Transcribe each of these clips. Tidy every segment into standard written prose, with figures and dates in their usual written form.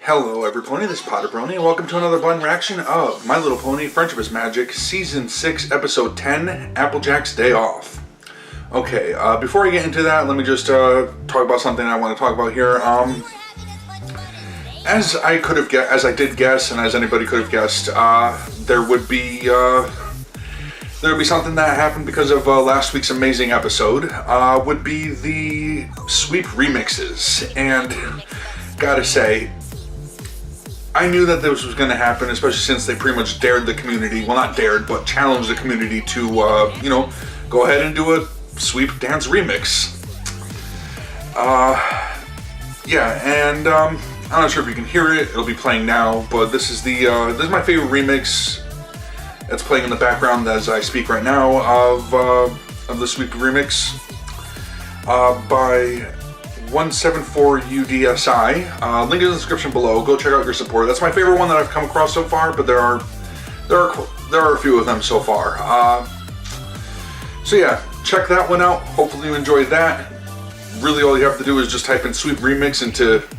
Hello everybody, this is PotterBrony, and welcome to another blind reaction of My Little Pony Friendship is Magic, Season 6, Episode 10, Applejack's Day Off. Okay, before I get into that, let me just talk about something I want to talk about here. As I did guess, and as anybody could have guessed, there would be something that happened because of last week's amazing episode, would be the sweep remixes, and gotta say, I knew that this was going to happen, especially since they pretty much dared the community, well not dared, but challenged the community to, go ahead and do a sweep dance remix. Yeah, and I'm not sure if you can hear it, it'll be playing now, but this is my favorite remix that's playing in the background as I speak right now of the sweep remix by 174UDSI. Link in the description below. Go check out your support. That's my favorite one that I've come across so far, but there are a few of them so far. So yeah, check that one out. Hopefully you enjoyed that. Really, all you have to do is just type in sweep remix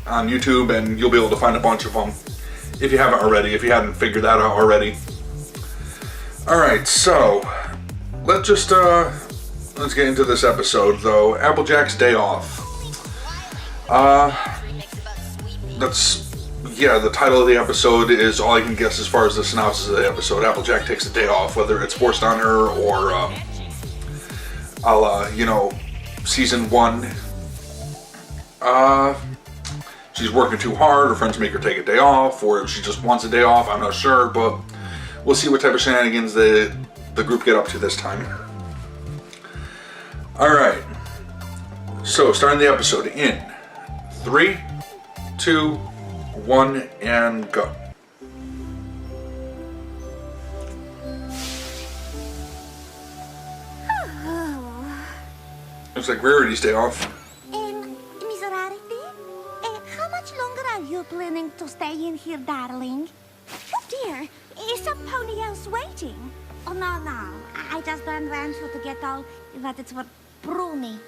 on YouTube, and you'll be able to find a bunch of them if you haven't already. If you hadn't figured that out already. All right, so let's get into this episode though. Applejack's Day Off. The title of the episode is all I can guess as far as the synopsis of the episode. Applejack takes a day off, whether it's forced on her or, season 1. She's working too hard, her friends make her take a day off, or she just wants a day off, I'm not sure, but we'll see what type of shenanigans the group get up to this time. Alright, so starting the episode in 3, 2, 1, and go. Looks like Rarity's day off. Miss Rarity, how much longer are you planning to stay in here, darling? Oh dear, is some pony else waiting? Oh no, I just don't want you to get all that it's for Brony.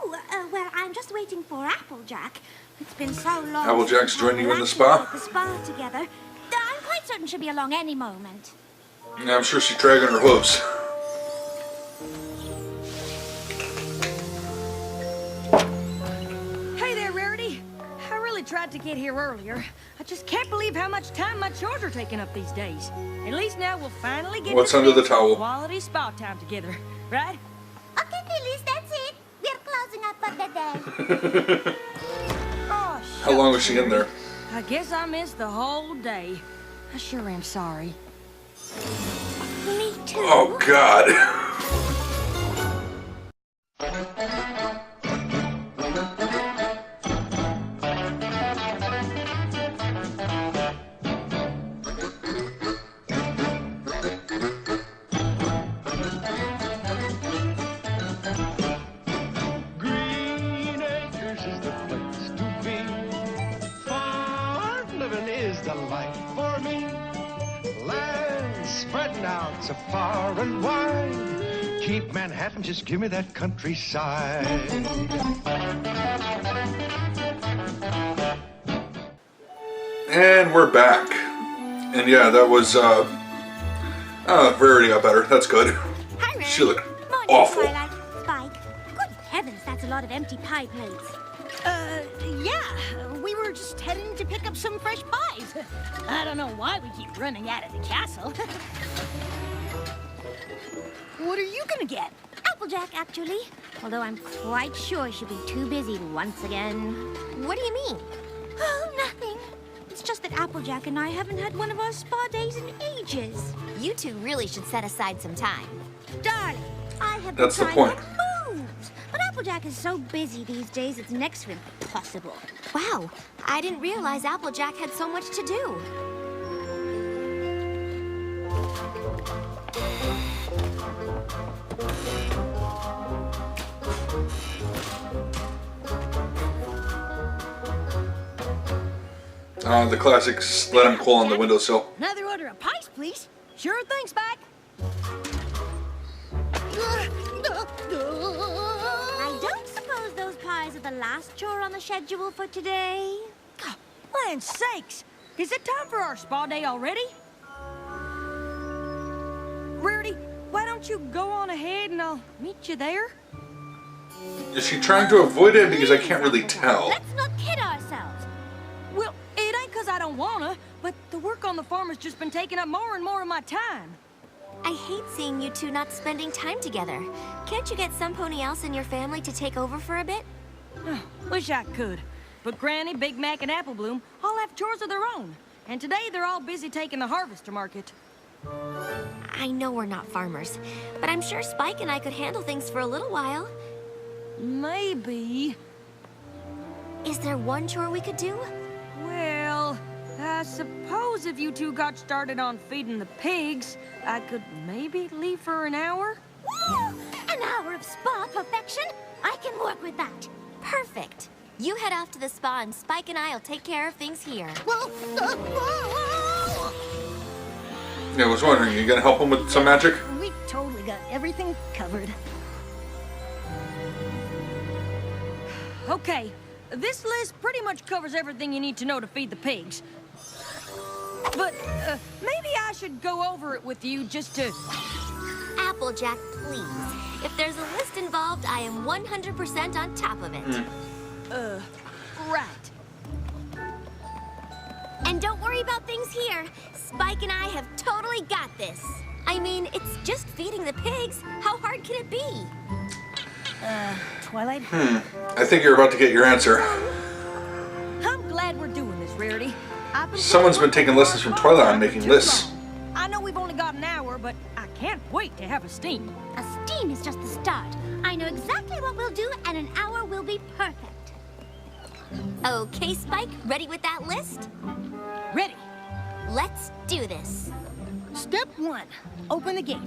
Oh, well, I'm just waiting for Applejack. It's been so long. Applejack's joining you in the spa? The spa together. I'm quite certain she'll be along any moment. Yeah, I'm sure she's dragging her hooves. Hey there, Rarity. I really tried to get here earlier. I just can't believe how much time my chores are taking up these days. At least now we'll finally get What's to under the spend some towel? quality spa time together, right? Okay, Phyllis, that's it. We're closing up for the day. Oh, How long was she in there? I guess I missed the whole day. I sure am sorry. Me too. Oh, God. The life for me, land spreading out so far and wide. Keep Manhattan, just give me that countryside. And we're back. And yeah, that was Rarity got better. That's good. Hi, Rarity. She looked Morning, awful. Twilight. Spike. Good heavens, that's a lot of empty pie plates. Yeah, we were just heading to pick up some fresh pies. I don't know why we keep running out of the castle. What are you gonna get? Applejack, actually. Although I'm quite sure she'll be too busy once again. What do you mean? Oh, nothing. It's just that Applejack and I haven't had one of our spa days in ages. You two really should set aside some time. Darling, I have That's the been trying point. to move. But Applejack is so busy these days, it's next to impossible. Wow, I didn't realize Applejack had so much to do. The classics, let him cool on the windowsill. Another order of pies, please. Sure thing, Spike. I don't suppose those pies are the last chore on the schedule for today. What Land sakes! Is it time for our spa day already? Rarity, why don't you go on ahead and I'll meet you there? Is she trying to avoid it? Because I can't really tell. Let's not kid ourselves. Well, it ain't 'cause I don't wanna, but the work on the farm has just been taking up more and more of my time. I hate seeing you two not spending time together. Can't you get some pony else in your family to take over for a bit? Wish I could. But Granny, Big Mac, and Apple Bloom all have chores of their own. And today they're all busy taking the harvest to market. I know we're not farmers, but I'm sure Spike and I could handle things for a little while. Maybe. Is there one chore we could do? Well, I suppose if you two got started on feeding the pigs, I could maybe leave for an hour? Woo! An hour of spa perfection? I can work with that. Perfect. You head off to the spa and Spike and I'll take care of things here. Yeah, I was wondering, you gonna help him with some magic? We totally got everything covered. Okay, this list pretty much covers everything you need to know to feed the pigs. But maybe I should go over it with you just to... Applejack, please. If there's a list involved, I am 100% on top of it. Right. And don't worry about things here. Spike and I have totally got this. I mean, it's just feeding the pigs. How hard can it be? Twilight? I think you're about to get your answer. I'm glad we're doing this, Rarity. Someone's been taking lessons from Twilight on making lists. I know we've only got an hour, but I can't wait to have a steam. A steam is just the start. I know exactly what we'll do, and an hour will be perfect. Okay, Spike, ready with that list? Ready. Let's do this. Step 1, open the gate.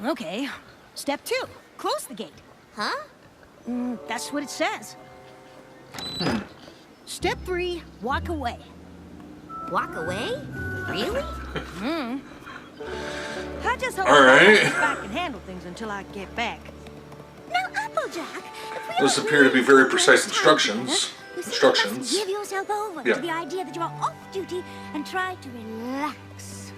Okay. Step 2, close the gate. Huh? That's what it says. Step 3, walk away. Walk away? Really? I just hope All right. I can handle things until I get back. Now, Applejack, if we Those are appear to be really very going precise to have instructions. time together, you Instructions. must give yourself over Yeah. to the idea that you are off duty and try to relax.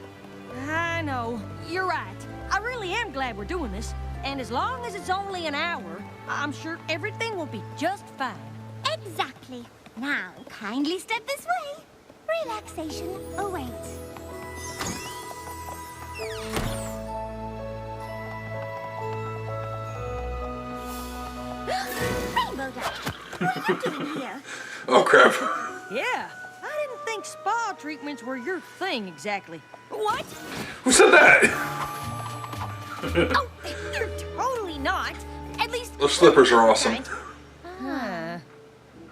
I know. You're right. I really am glad we're doing this. And as long as it's only an hour, I'm sure everything will be just fine. Exactly. Now, kindly step this way. Relaxation awaits. Rainbow Dash, what are you doing here? Oh crap. Yeah, I didn't think spa treatments were your thing exactly. What? Who said that? Oh, you're totally not. At least... Those slippers are awesome.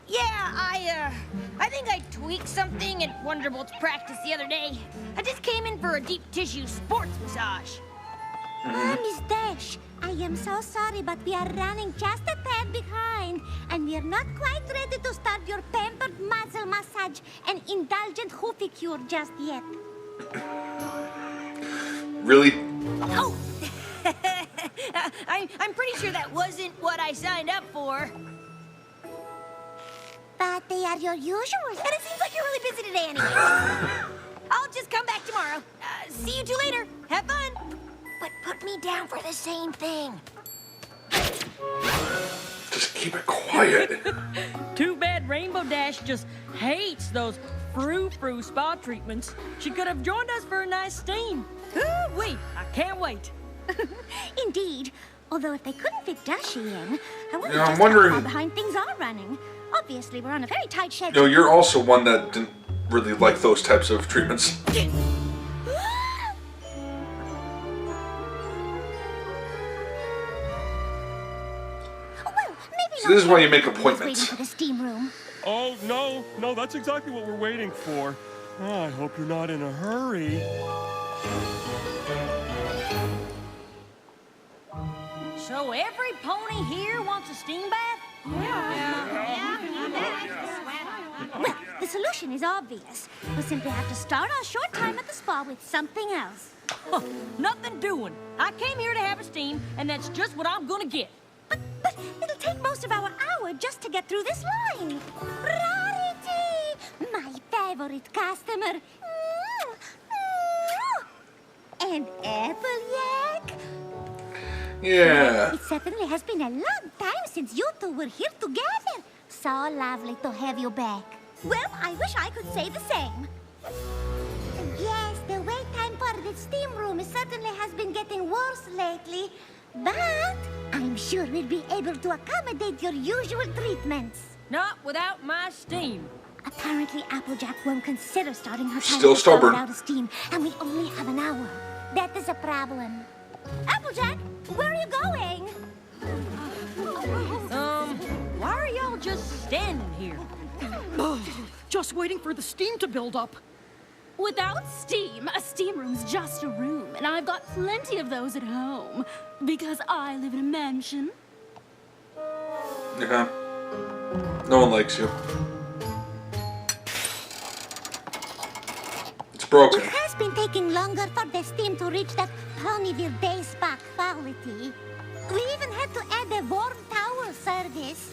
Yeah, I think I tweaked something at Wonderbolt's practice the other day. I just came in for a deep tissue sports massage. Miss Dash, I am so sorry, but we are running just a tad behind, and we are not quite ready to start your pampered muzzle massage and indulgent hoofy cure just yet. Really? Oh! I'm pretty sure that wasn't what I signed up for. But they are your usuals. And it seems like you're really busy today anyway. I'll just come back tomorrow. See you two later. Have fun. But put me down for the same thing. Just keep it quiet. Too bad Rainbow Dash just hates those frou-frou spa treatments. She could have joined us for a nice steam. Ooh-wee, I can't wait. Indeed. Although if they couldn't fit Dashy in, I wonder Yeah, I'm just wondering- how far behind things are running. Obviously, we're on a very tight You schedule. know, you're also one that didn't really like those types of treatments. Well, maybe So not this is why you make everybody is appointments. waiting for the steam room. Oh, no, that's exactly what we're waiting for. Oh, I hope you're not in a hurry. So every pony here wants a steam bath? Well, the solution is obvious. We'll simply have to start our short time at the spa with something else. Huh, nothing doing. I came here to have a steam, and that's just what I'm gonna get. But it'll take most most of our hour just to get through this line. Rarity! My favorite customer. And Applejack. Yeah. It certainly has been a long time since you two were here together. So lovely to have you back. Well, I wish I could say the same. Yes, the wait time for the steam room certainly has been getting worse lately. But I'm sure we'll be able to accommodate your usual treatments. Not without my steam. Apparently, Applejack won't consider starting her time Still stubborn. without a steam, and we only have an hour. That is a problem. Applejack, where are you going? Why are y'all just standing here? Just waiting for the steam to build up. Without steam, a steam room's just a room, and I've got plenty of those at home because I live in a mansion. Yeah. No one likes you. It's broken. It has been taking longer for the steam to reach that Ponyville Day Spa quality. We even had to add a warm towel service.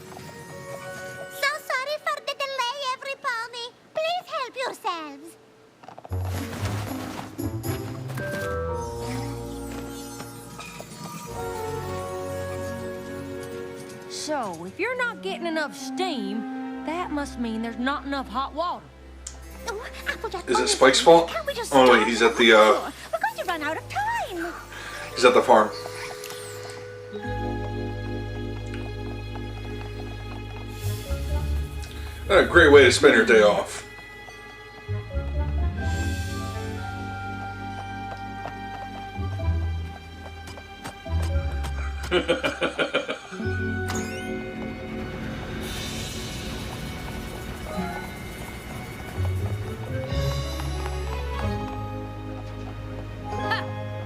So sorry for the delay, every pony. Please help yourselves. So, if you're not getting enough steam, that must mean there's not enough hot water. Oh, Applejack, Is it honestly, Spike's fault? can't we just Oh, wait, start? he's at the, We're going to run out of time. He's at the farm. What a great way to spend your day off.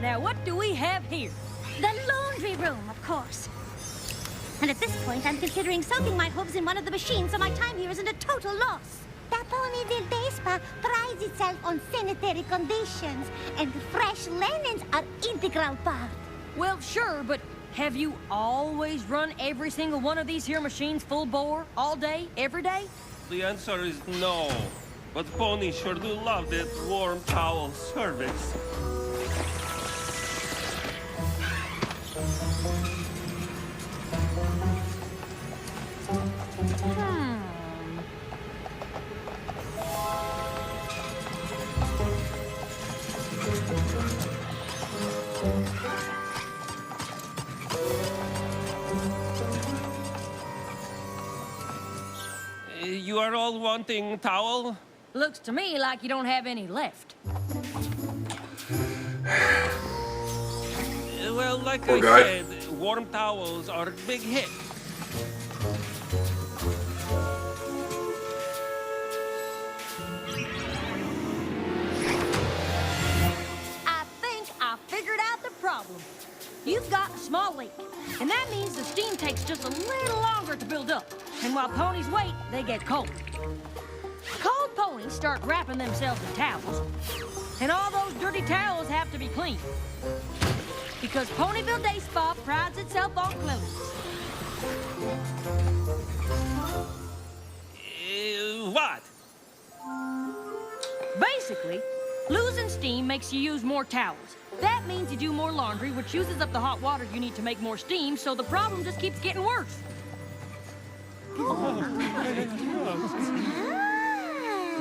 Now, what do we have here? The laundry room, of course. And at this point, I'm considering soaking my hooves in one of the machines so my time here isn't a total loss. The Ponyville Day Spa prides itself on sanitary conditions, and fresh linens are integral part. Well, sure, but have you always run every single one of these here machines full bore, all day, every day? The answer is no. But ponies sure do love that warm towel service. You are all wanting towel? Looks to me like you don't have any left. Well, like Poor I guy. said, warm towels are a big hit. I think I figured out the problem. You've got a small leak, and that means the steam takes just a little longer to build up. And while ponies wait, they get cold. Cold ponies start wrapping themselves in towels, and all those dirty towels have to be cleaned. Because Ponyville Day Spa prides itself on cleanliness. What? Basically, losing steam makes you use more towels. That means you do more laundry, which uses up the hot water you need to make more steam, so the problem just keeps getting worse.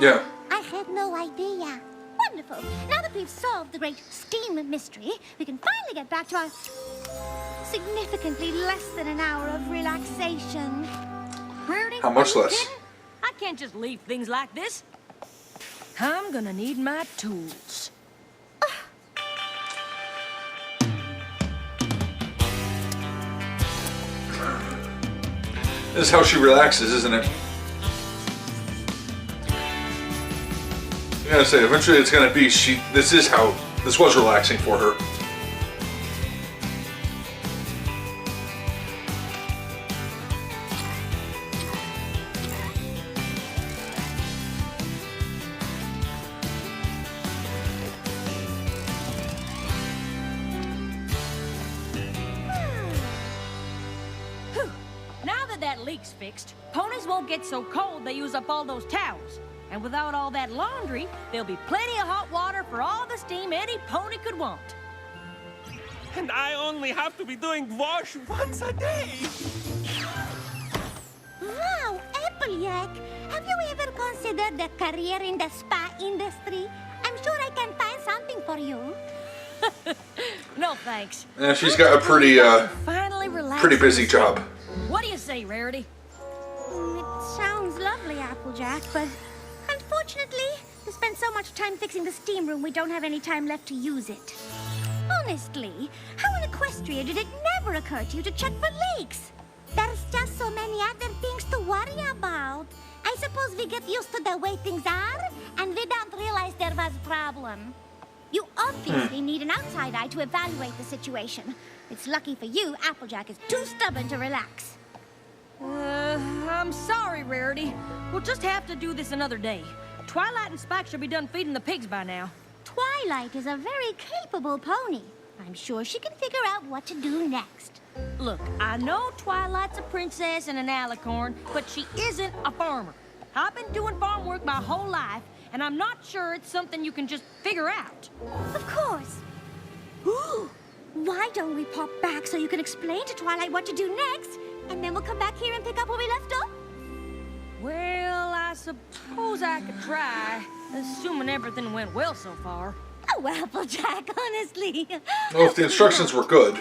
Yeah. I had no idea. Wonderful. Now that we've solved the great steam mystery, we can finally get back to our significantly less than an hour of relaxation. Rarity, How much are you less? kidding? I can't just leave things like this. I'm gonna need my tools. This is how she relaxes, isn't it? I gotta say, eventually it's gonna be this was relaxing for her. leaks fixed, ponies won't get so cold they use up all those towels. And without all that laundry, there'll be plenty of hot water for all the steam any pony could want. And I only have to be doing wash once a day. Wow, Applejack, have you ever considered a career in the spa industry? I'm sure I can find something for you. No thanks. Yeah, she's got a pretty Finally relax. pretty busy job. What do you say, Rarity? It sounds lovely, Applejack, but unfortunately, we spend so much time fixing the steam room we don't have any time left to use it. Honestly, how in Equestria did it never occur to you to check for leaks? There's just so many other things to worry about. I suppose we get used to the way things are, and we don't realize there was a problem. You obviously need an outside eye to evaluate the situation. It's lucky for you, Applejack is too stubborn to relax. I'm sorry, Rarity. We'll just have to do this another day. Twilight and Spike should be done feeding the pigs by now. Twilight is a very capable pony. I'm sure she can figure out what to do next. Look, I know Twilight's a princess and an alicorn, but she isn't a farmer. I've been doing farm work my whole life, and I'm not sure it's something you can just figure out. Of course. Ooh, why don't we pop back so you can explain to Twilight what to do next, and then we'll come back here and pick up where we left off? Well, I suppose I could try, assuming everything went well so far. Oh, Applejack, honestly. Well, if the instructions were good.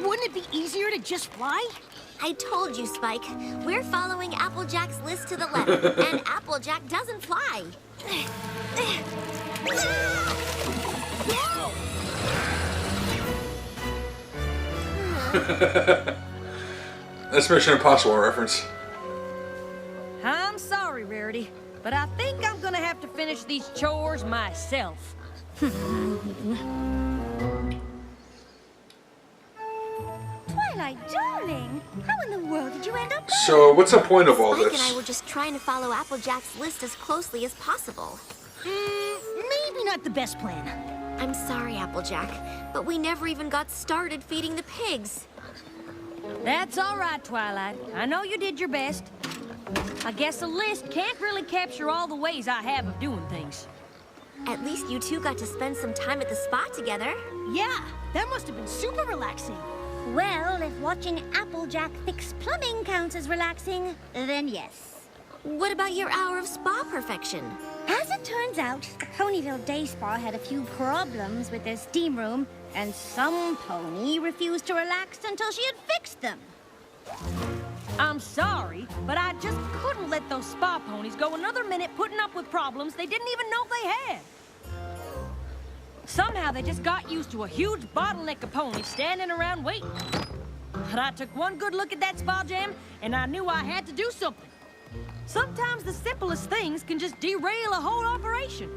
Wouldn't it be easier to just fly? I told you, Spike. We're following Applejack's list to the letter, and Applejack doesn't fly. That's Mission Impossible reference. I'm sorry, Rarity, but I think I'm gonna have to finish these chores myself. Twilight, darling, how in the world did you end up there? So, what's the point of all Spike this? and I were just trying to follow Applejack's list as closely as possible. Maybe not the best plan. I'm sorry, Applejack, but we never even got started feeding the pigs. That's all right, Twilight. I know you did your best. I guess a list can't really capture all the ways I have of doing things. At least you two got to spend some time at the spa together. Yeah, that must have been super relaxing. Well, if watching Applejack fix plumbing counts as relaxing, then yes. What about your hour of spa perfection? As it turns out, the Ponyville Day Spa had a few problems with their steam room, and some pony refused to relax until she had fixed them. I'm sorry, but I just couldn't let those spa ponies go another minute putting up with problems they didn't even know they had. Somehow they just got used to a huge bottleneck of ponies standing around waiting. But I took one good look at that spa jam, and I knew I had to do something. Sometimes the simplest things can just derail a whole operation.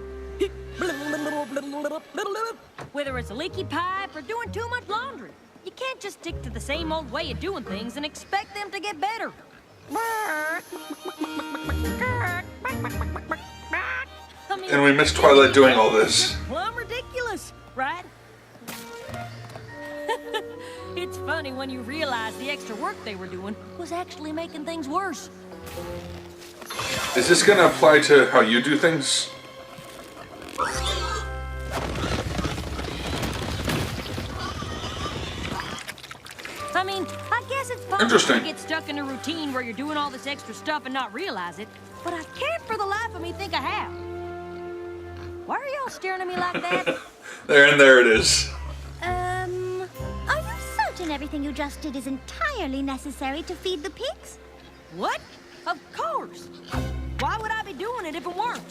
Whether it's a leaky pipe or doing too much laundry. You can't just stick to the same old way of doing things and expect them to get better. I mean, And we miss Twilight doing all this. plumb ridiculous, right? It's funny when you realize the extra work they were doing was actually making things worse. Is this going to apply to how you do things? I mean, I guess it's possible Interesting. to get stuck in a routine where you're doing all this extra stuff and not realize it, but I can't for the life of me think I have. Why are y'all staring at me like that? There it is. Are you certain everything you just did is entirely necessary to feed the pigs? What? Of course. Why would I be doing it if it weren't?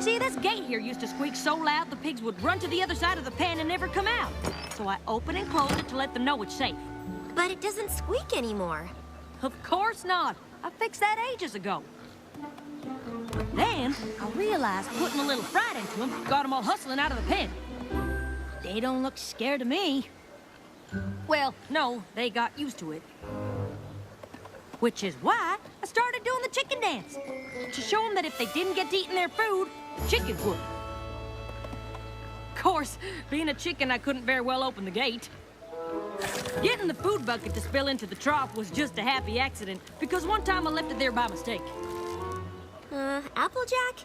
See, this gate here used to squeak so loud the pigs would run to the other side of the pen and never come out. So I open and close it to let them know it's safe. But it doesn't squeak anymore. Of course not. I fixed that ages ago. Then I realized putting a little fright into them got them all hustling out of the pen. They don't look scared of me. Well, no, they got used to it. Which is why I started doing the chicken dance. To show them that if they didn't get to eating their food, chickens would. Of course, being a chicken, I couldn't very well open the gate. Getting the food bucket to spill into the trough was just a happy accident, because one time I left it there by mistake. Applejack,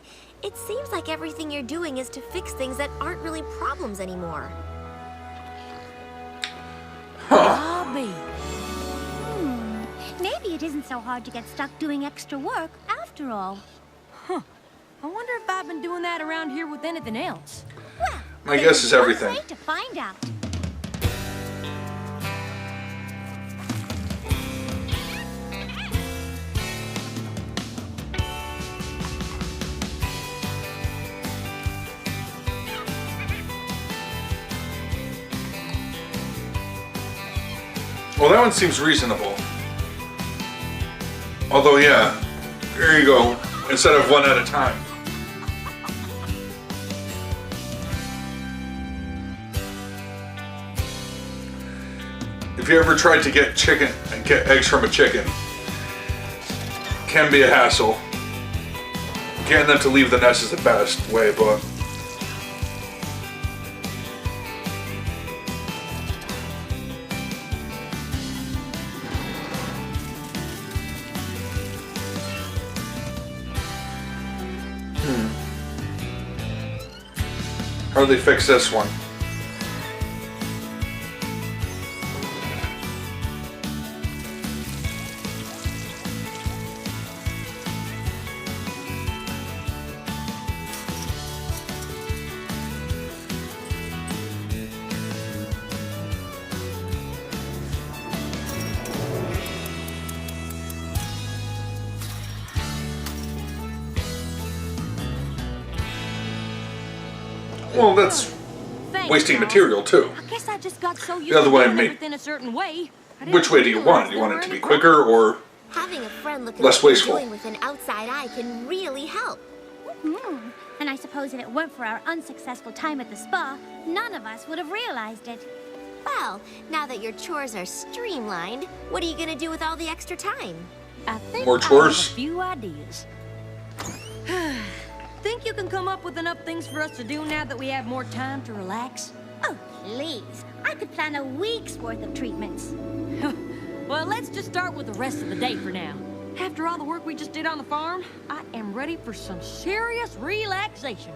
it seems like everything you're doing is to fix things that aren't really problems anymore. I'll be. Maybe it isn't so hard to get stuck doing extra work after all. I wonder if I've been doing that around here with anything else. Well, My guess is everything. way to find out. Well, that one seems reasonable. Although, yeah, there you go. Instead of one at a time. If you ever tried to get chicken and get eggs from a chicken, can be a hassle. Getting them to leave the nest is the best way, but how do they fix this one? Well, that's Thanks, wasting Mom. material too. I guess I just got so used The other to way, doing mate. everything a certain way. I didn't Which way do you want it? realize You want there it to were be any quicker or Having a friend look at less what you're wasteful? doing with an outside eye can really help. And I suppose if it weren't for our unsuccessful time at the spa, none of us would have realized it. Well, now that your chores are streamlined, what are you gonna do with all the extra time? I think More I have chores? a few ideas. Think you can come up with enough things for us to do now that we have more time to relax? Oh, please. I could plan a week's worth of treatments. Well, let's just start with the rest of the day for now. After all the work we just did on the farm, I am ready for some serious relaxation.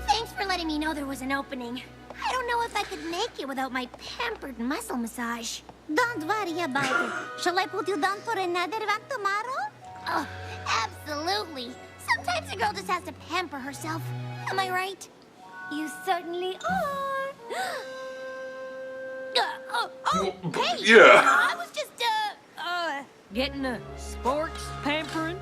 Thanks for letting me know there was an opening. I don't know if I could make it without my pampered muscle massage. Don't worry about it. Shall I put you down for another one tomorrow? Oh, absolutely. Sometimes a girl just has to pamper herself. Am I right? You certainly are. Hey! Yeah. I was just, Getting a sports pampering?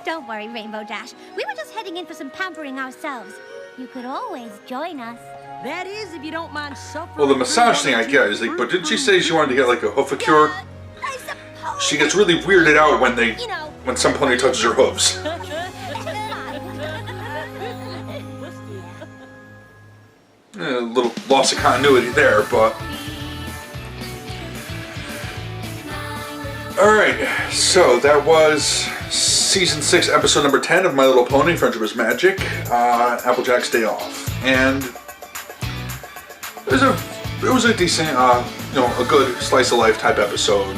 Don't worry, Rainbow Dash. We were just heading in for some pampering ourselves. You could always join us. That is, if you don't mind suffering. Well, the massage thing I get is like, but didn't she say she wanted to get like a hoofacure? I suppose. She gets really weirded out when they, You know. when some pony touches her hooves. A little loss of continuity there, but. Alright, so that was Season 6, Episode number 10 of My Little Pony, Friendship is Magic, Applejack's Day Off. And it was a decent, a good slice of life type episode.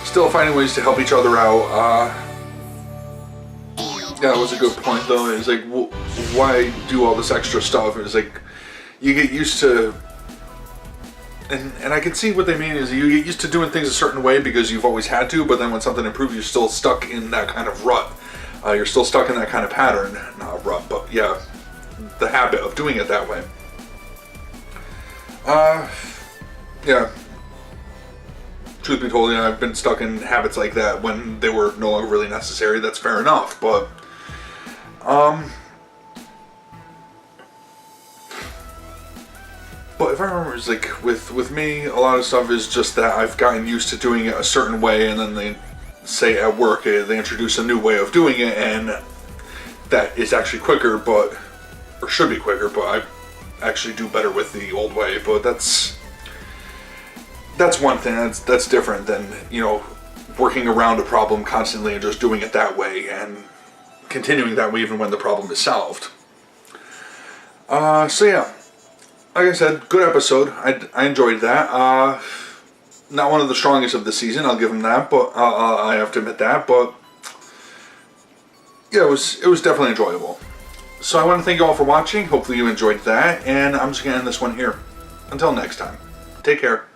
Still finding ways to help each other out. Yeah, that was a good point though. It's like, why do all this extra stuff? It's like, you get used to, and I can see what they mean is you get used to doing things a certain way because you've always had to, but then when something improves, you're still stuck in that kind of rut. You're still stuck in that kind of pattern. Not rut, but yeah, the habit of doing it that way. Yeah. Truth be told, I've been stuck in habits like that when they were no longer really necessary. That's fair enough, but but if I remember, it's like with me, a lot of stuff is just that I've gotten used to doing it a certain way, and then they say at work they introduce a new way of doing it, and that is actually quicker, or should be quicker, but I actually do better with the old way. But that's one thing. That's different than working around a problem constantly and just doing it that way, and continuing that way even when the problem is solved. So yeah, like I said, good episode. I enjoyed that. Not one of the strongest of the season, I'll give him that, but I have to admit that. But yeah, it was definitely enjoyable. So I want to thank you all for watching. Hopefully you enjoyed that, and I'm just gonna end this one here. Until next time, take care.